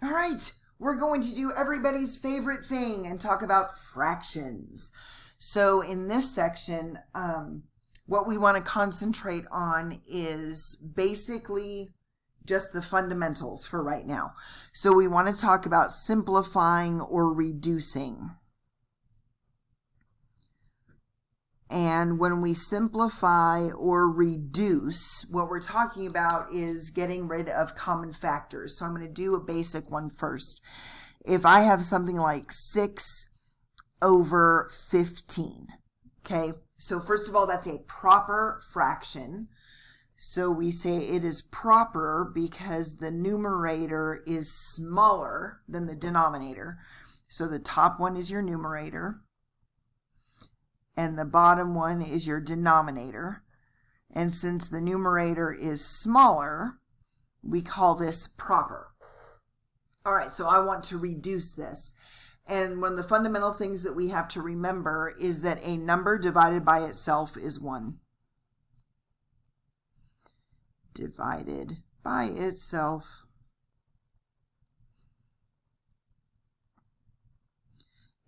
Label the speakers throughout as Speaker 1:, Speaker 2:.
Speaker 1: All right, we're going to do everybody's favorite thing and talk about fractions. So in this section, what we want to concentrate on is basically just the fundamentals for right now. So we want to talk about simplifying or reducing. And when we simplify or reduce, what we're talking about is getting rid of common factors. So I'm going to do a basic one first. If I have something like 6 over 15, okay? So first of all, that's a proper fraction. So we say it is proper because the numerator is smaller than the denominator. So the top one is your numerator, and the bottom one is your denominator. And since the numerator is smaller, we call this proper. All right, so I want to reduce this. And one of the fundamental things that we have to remember is that a number divided by itself is 1. Divided by itself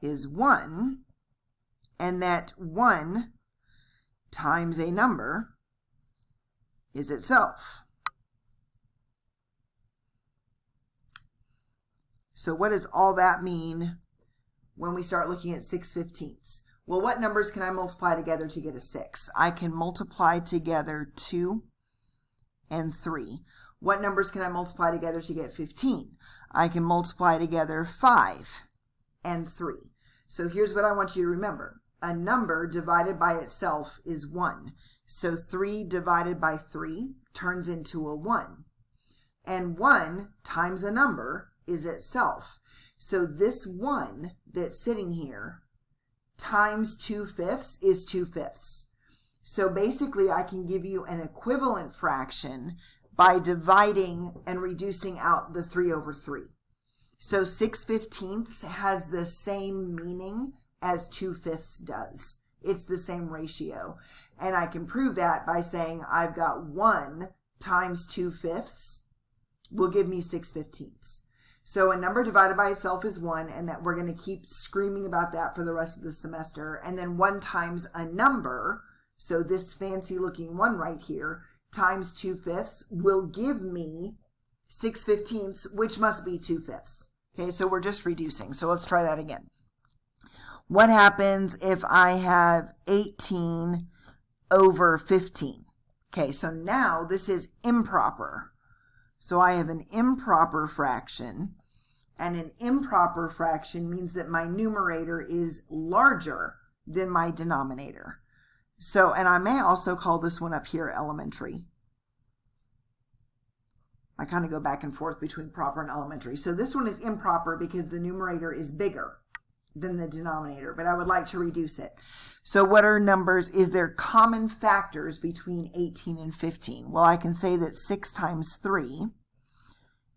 Speaker 1: is 1. And that 1 times a number is itself. So what does all that mean when we start looking at 6/15ths? Well, what numbers can I multiply together to get a 6? I can multiply together 2 and 3. What numbers can I multiply together to get 15? I can multiply together 5 and 3. So here's what I want you to remember. A number divided by itself is 1. So 3 divided by 3 turns into a 1. And 1 times a number is itself. So this 1 that's sitting here times 2/5 is 2/5. So basically I can give you an equivalent fraction by dividing and reducing out the 3 over 3. So 6/15ths has the same meaning as 2/5 does. It's the same ratio. And I can prove that by saying I've got 1 times 2/5 will give me 6/15ths. So a number divided by itself is 1, and that we're going to keep screaming about that for the rest of the semester. And then 1 times a number, so this fancy looking 1 right here, times 2/5 will give me 6/15ths, which must be 2/5. Okay, so we're just reducing. So let's try that again. What happens if I have 18 over 15? Okay, so now this is improper. So I have an improper fraction, and an improper fraction means that my numerator is larger than my denominator. So, and I may also call this one up here elementary. I kind of go back and forth between proper and elementary. So this one is improper because the numerator is bigger than the denominator, but I would like to reduce it. So what are numbers? Is there common factors between 18 and 15? Well, I can say that 6 times 3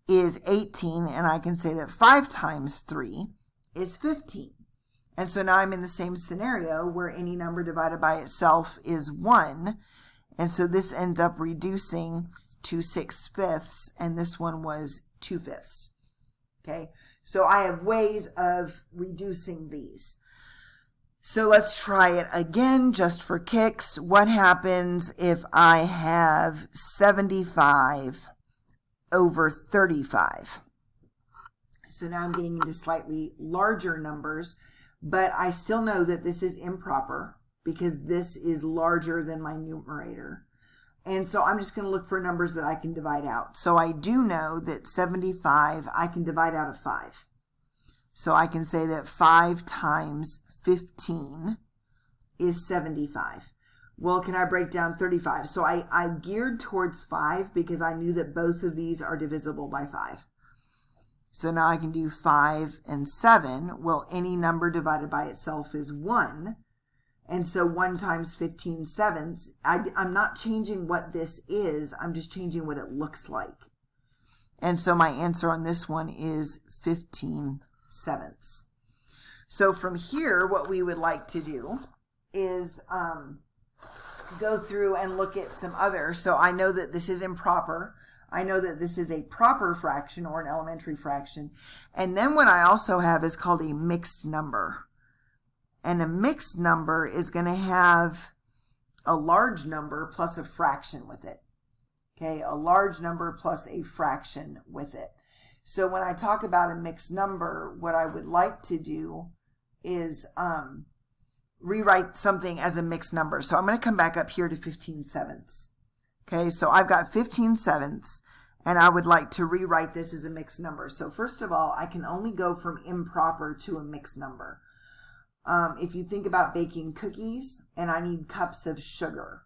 Speaker 1: is 18, and I can say that 5 times 3 is 15. And so now I'm in the same scenario where any number divided by itself is 1, and so this ends up reducing to 6/5, and this one was 2/5. Okay, so I have ways of reducing these. So let's try it again just for kicks. What happens if I have 75 over 35? So now I'm getting into slightly larger numbers, but I still know that this is improper because this is larger than my numerator. And so I'm just going to look for numbers that I can divide out. So I do know that 75 I can divide out of 5. So I can say that 5 times 15 is 75. Well, can I break down 35? So I geared towards 5 because I knew that both of these are divisible by 5. So now I can do 5 and 7. Well, any number divided by itself is 1. And so 1 times 15 sevenths, I'm not changing what this is, I'm just changing what it looks like. And so my answer on this one is 15 sevenths. So from here, what we would like to do is go through and look at some other. So I know that this is improper. I know that this is a proper fraction or an elementary fraction. And then what I also have is called a mixed number. And a mixed number is going to have a large number plus a fraction with it. Okay, a large number plus a fraction with it. So when I talk about a mixed number, what I would like to do is rewrite something as a mixed number. So I'm going to come back up here to 15/7. Okay, so I've got 15/7, and I would like to rewrite this as a mixed number. So first of all, I can only go from improper to a mixed number. If you think about baking cookies, and I need cups of sugar.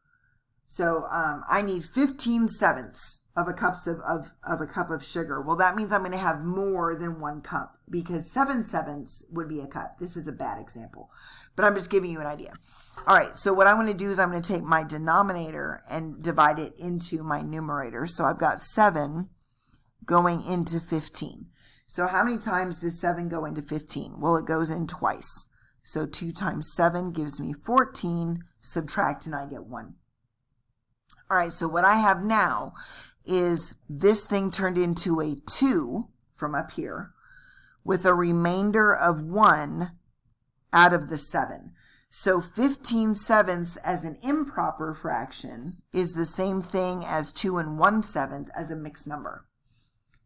Speaker 1: So I need 15/7 of a cup of sugar. Well, that means I'm going to have more than one cup, because 7/7 would be a cup. This is a bad example, but I'm just giving you an idea. All right, so what I'm going to do is I'm going to take my denominator and divide it into my numerator. So I've got 7 going into 15. So how many times does 7 go into 15? Well, it goes in twice. So 2 times 7 gives me 14. Subtract and I get 1. All right, so what I have now is this thing turned into a 2 from up here with a remainder of 1 out of the 7. So 15/7 as an improper fraction is the same thing as 2 1/7 as a mixed number.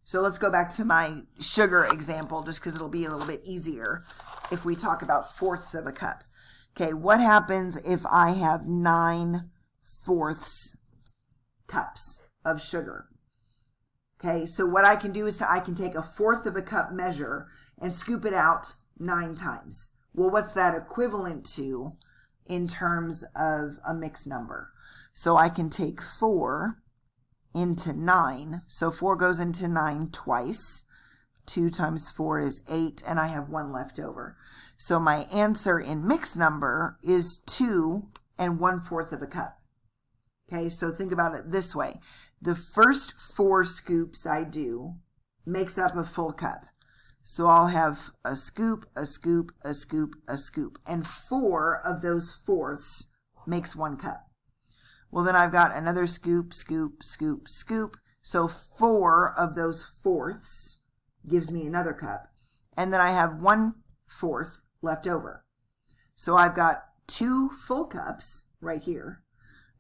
Speaker 1: So let's go back to my sugar example, just because it'll be a little bit easier if we talk about fourths of a cup. Okay, what happens if I have 9/4 cups of sugar? Okay, so what I can do is I can take a fourth of a cup measure and scoop it out 9 times. Well, what's that equivalent to in terms of a mixed number? So I can take 4 into 9. So 4 goes into 9 twice. 2 times 4 is 8, and I have 1 left over. So my answer in mixed number is 2 1/4 of a cup. Okay, so think about it this way. The first 4 scoops I do makes up a full cup. So I'll have a scoop, a scoop, a scoop, a scoop. And 4 of those fourths makes 1 cup. Well, then I've got another scoop, scoop, scoop, scoop. So 4 of those fourths gives me another cup. And then I have 1/4 left over. So I've got 2 full cups right here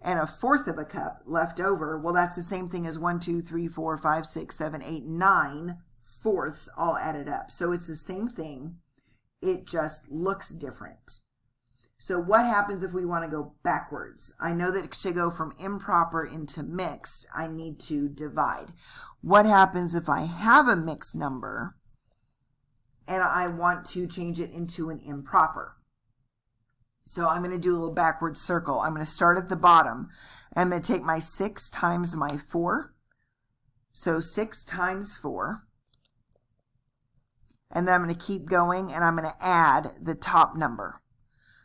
Speaker 1: and a fourth of a cup left over. Well, that's the same thing as 1, 2, 3, 4, 5, 6, 7, 8, 9 fourths all added up. So it's the same thing. It just looks different. So what happens if we want to go backwards? I know that to go from improper into mixed, I need to divide. What happens if I have a mixed number and I want to change it into an improper? So I'm going to do a little backward circle. I'm going to start at the bottom. I'm going to take my 6 times my 4. So 6 times 4. And then I'm going to keep going, and I'm going to add the top number.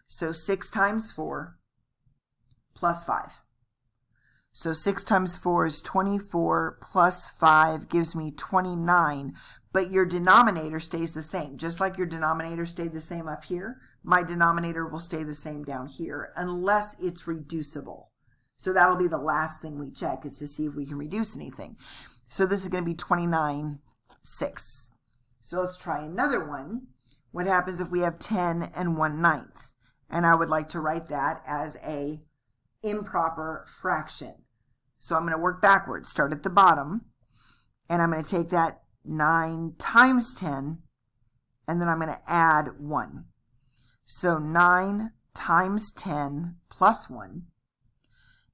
Speaker 1: So 6 times 4 plus 5. So 6 times 4 is 24 plus 5 gives me 29. But your denominator stays the same. Just like your denominator stayed the same up here, my denominator will stay the same down here unless it's reducible. So that'll be the last thing we check, is to see if we can reduce anything. So this is going to be 29/6. So let's try another one. What happens if we have 10 1/9? And I would like to write that as a improper fraction. So I'm going to work backwards. Start at the bottom, and I'm going to take that 9 times 10, and then I'm going to add 1. So 9 times 10 plus 1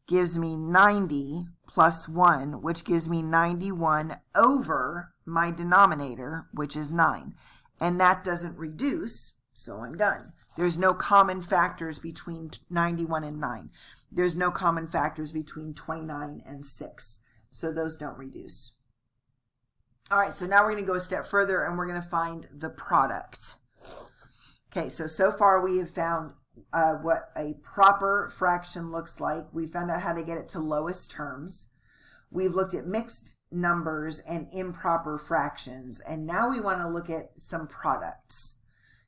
Speaker 1: gives me 90 plus 1, which gives me 91 over my denominator, which is 9. And that doesn't reduce, so I'm done. There's no common factors between 91 and 9. There's no common factors between 29 and 6. So those don't reduce. All right, so now we're going to go a step further, and we're going to find the product. Okay, so far we have found what a proper fraction looks like. We found out how to get it to lowest terms. We've looked at mixed numbers and improper fractions, and now we want to look at some products.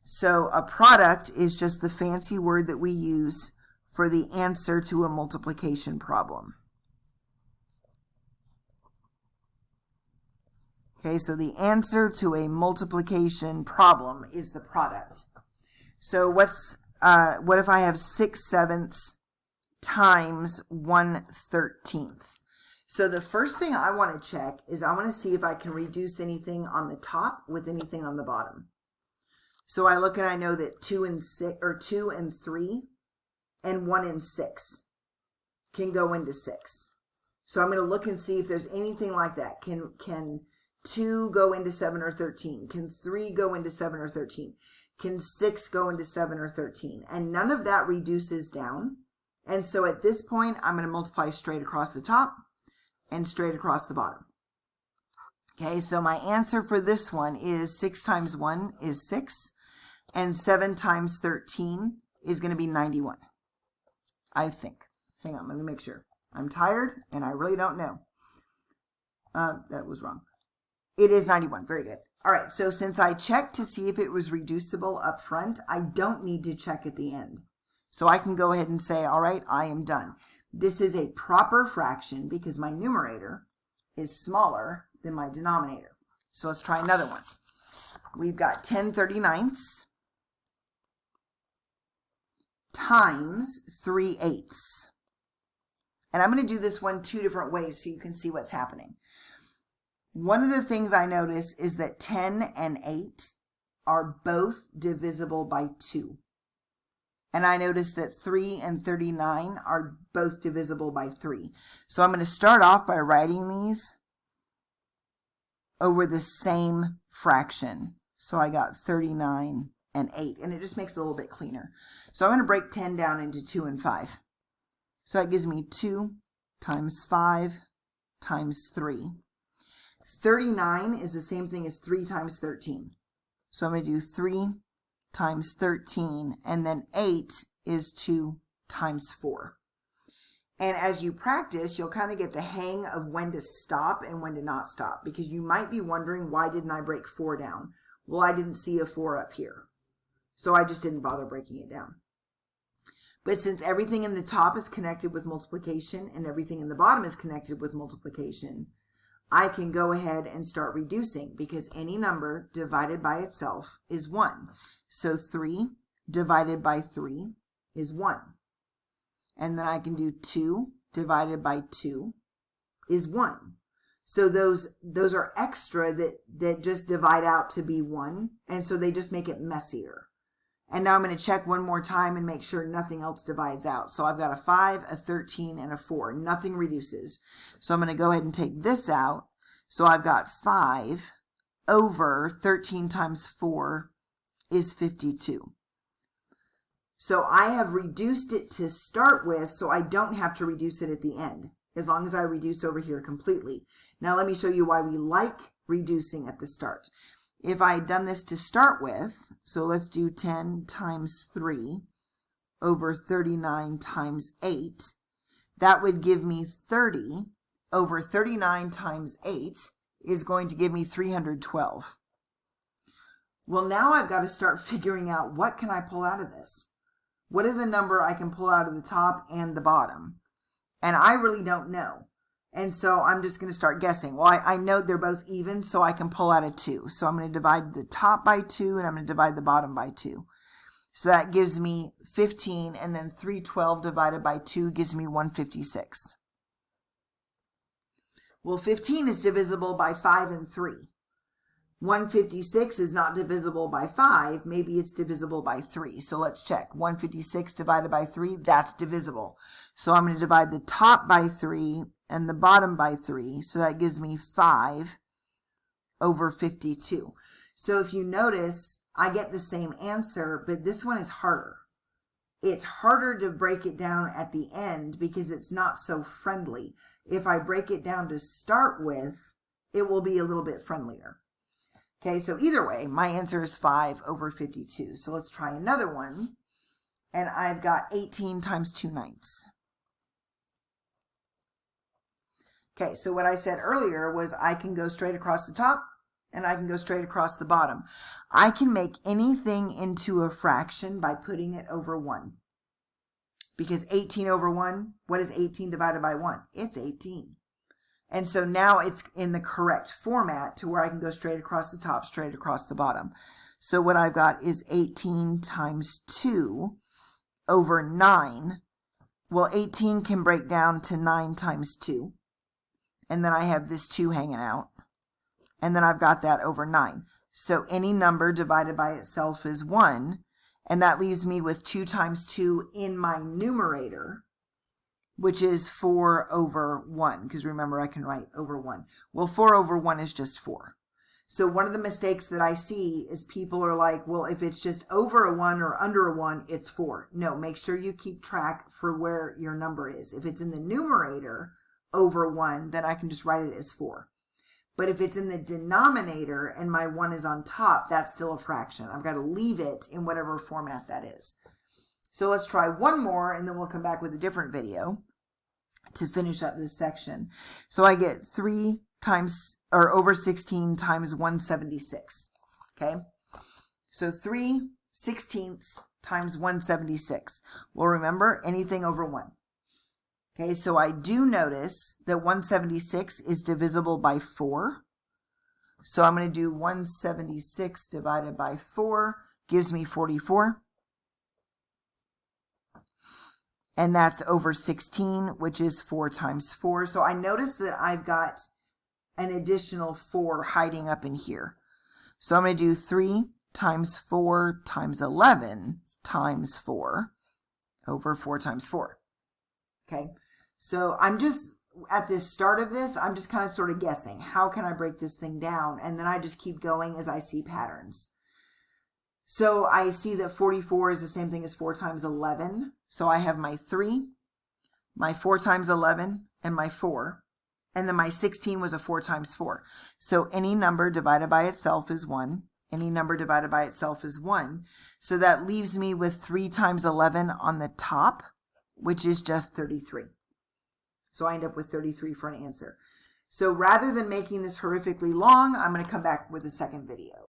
Speaker 1: So a product is just the fancy word that we use for the answer to a multiplication problem. Okay, so the answer to a multiplication problem is the product. So what if I have 6/7 times 1/13? So the first thing I want to check is I want to see if I can reduce anything on the top with anything on the bottom. So I look and I know that 2 and 6, or 2 and 3, and 1 and 6 can go into 6. So I'm going to look and see if there's anything like that. Can 2 go into 7 or 13? Can 3 go into 7 or 13? Can 6 go into 7 or 13? And none of that reduces down. And so at this point, I'm going to multiply straight across the top and straight across the bottom. Okay, so my answer for this one is 6 times 1 is 6, and 7 times 13 is going to be 91, I think. Hang on, let me make sure. I'm tired, and I really don't know. That was wrong. It is 91. Very good. All right, so since I checked to see if it was reducible up front, I don't need to check at the end. So I can go ahead and say, all right, I am done. This is a proper fraction because my numerator is smaller than my denominator. So let's try another one. We've got 10/39 times 3/8. And I'm going to do this one 2 different ways so you can see what's happening. One of the things I notice is that 10 and 8 are both divisible by 2. And I notice that 3 and 39 are both divisible by 3. So I'm going to start off by writing these over the same fraction. So I got 39 and 8, and it just makes it a little bit cleaner. So I'm going to break 10 down into 2 and 5. So that gives me 2 times 5 times 3. 39 is the same thing as 3 times 13. So I'm going to do 3 times 13, and then 8 is 2 times 4. And as you practice, you'll kind of get the hang of when to stop and when to not stop, because you might be wondering, why didn't I break 4 down? Well, I didn't see a 4 up here, so I just didn't bother breaking it down. But since everything in the top is connected with multiplication and everything in the bottom is connected with multiplication, I can go ahead and start reducing, because any number divided by itself is 1. So 3 divided by 3 is 1. And then I can do 2 divided by 2 is 1. So those are extra that just divide out to be 1, and so they just make it messier. And now I'm going to check one more time and make sure nothing else divides out. So I've got a 5, a 13, and a 4. Nothing reduces. So I'm going to go ahead and take this out. So I've got 5 over 13 times 4 is 52. So I have reduced it to start with, so I don't have to reduce it at the end, as long as I reduce over here completely. Now let me show you why we like reducing at the start. If I had done this to start with, so let's do 10 times 3 over 39 times 8, that would give me 30 over 39 times 8 is going to give me 312. Well, now I've got to start figuring out, what can I pull out of this? What is a number I can pull out of the top and the bottom? And I really don't know. And so I'm just going to start guessing. Well, I know they're both even, so I can pull out a 2. So I'm going to divide the top by 2, and I'm going to divide the bottom by 2. So that gives me 15, and then 312 divided by 2 gives me 156. Well, 15 is divisible by 5 and 3. 156 is not divisible by 5. Maybe it's divisible by 3. So let's check. 156 divided by 3, that's divisible. So I'm going to divide the top by 3 and the bottom by 3. So that gives me 5 over 52. So if you notice, I get the same answer, but this one is harder. It's harder to break it down at the end because it's not so friendly. If I break it down to start with, it will be a little bit friendlier. Okay, so either way, my answer is 5 over 52. So let's try another one. And I've got 18 times 2/9. Okay, so what I said earlier was I can go straight across the top and I can go straight across the bottom. I can make anything into a fraction by putting it over 1. Because 18 over 1, what is 18 divided by 1? It's 18. And so now it's in the correct format to where I can go straight across the top, straight across the bottom. So what I've got is 18 times 2 over 9. Well, 18 can break down to 9 times 2. And then I have this 2 hanging out. And then I've got that over 9. So any number divided by itself is 1. And that leaves me with 2 times 2 in my numerator, which is 4 over 1. Because remember, I can write over 1. Well, 4 over 1 is just 4. So one of the mistakes that I see is people are like, well, if it's just over a 1 or under a 1, it's 4. No, make sure you keep track for where your number is. If it's in the numerator over 1, then I can just write it as 4. But if it's in the denominator and my 1 is on top, that's still a fraction. I've got to leave it in whatever format that is. So let's try one more, and then we'll come back with a different video to finish up this section. So I get 3 times, or over 16 times 176. Okay? So 3/16 times 176. Well, remember, anything over 1. Okay, so I do notice that 176 is divisible by 4. So I'm going to do 176 divided by 4 gives me 44. And that's over 16, which is 4 times 4. So I notice that I've got an additional 4 hiding up in here. So I'm going to do 3 times 4 times 11 times 4 over 4 times 4. Okay, so I'm just, at the start of this, I'm just kind of sort of guessing. How can I break this thing down? And then I just keep going as I see patterns. So I see that 44 is the same thing as 4 times 11. So I have my 3, my 4 times 11, and my 4. And then my 16 was a 4 times 4. So any number divided by itself is 1. Any number divided by itself is 1. So that leaves me with 3 times 11 on the top, which is just 33. So I end up with 33 for an answer. So rather than making this horrifically long, I'm going to come back with a second video.